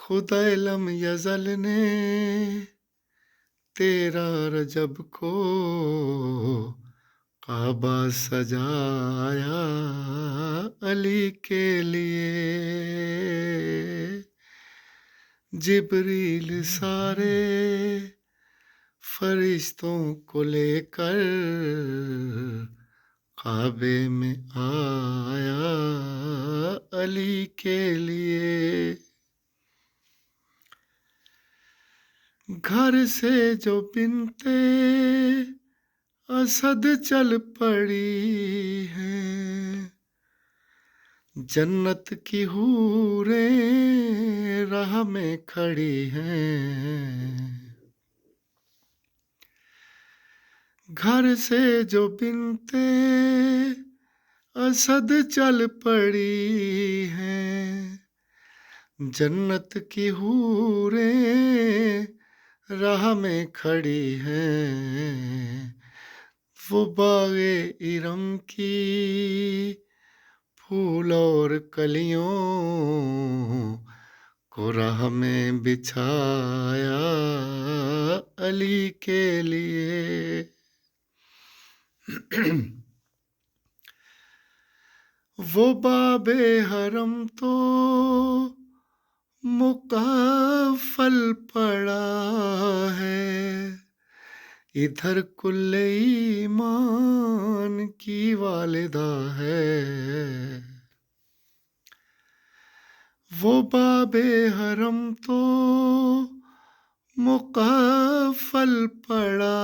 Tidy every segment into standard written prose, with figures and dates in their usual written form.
خدا لم یزل نے تیرا رجب کو کعبہ سجایا علی کے لیے. جبریل سارے فرشتوں کو لے کر کعبے میں آیا علی کے لیے. گھر سے جو بنتے اسد چل پڑی ہیں، جنت کی حوریں راہ میں کھڑی ہیں. گھر سے جو بنتے اسد چل پڑی ہیں، جنت کی حوریں راہ میں کھڑی ہیں. وہ باغ ارم کی پھول اور کلیوں کو راہ میں بچھایا علی کے لیے. وہ باب حرم تو مقفل پڑا ہے، ادھر کل ایمان کی والدہ ہے. وہ باب حرم تو مقفل پڑا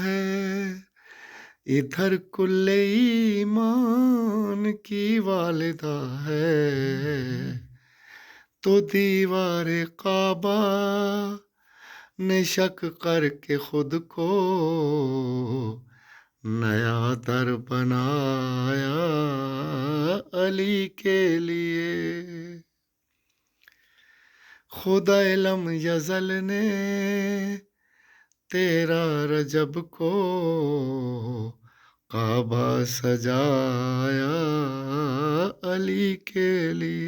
ہے، ادھر کل ایمان کی والدہ ہے. تو دیوار کعبہ نے شک کر کے خود کو نیا در بنایا علی کے لیے. خدا لم یزل نے تیرا رجب کو کعبہ سجایا علی کے لیے.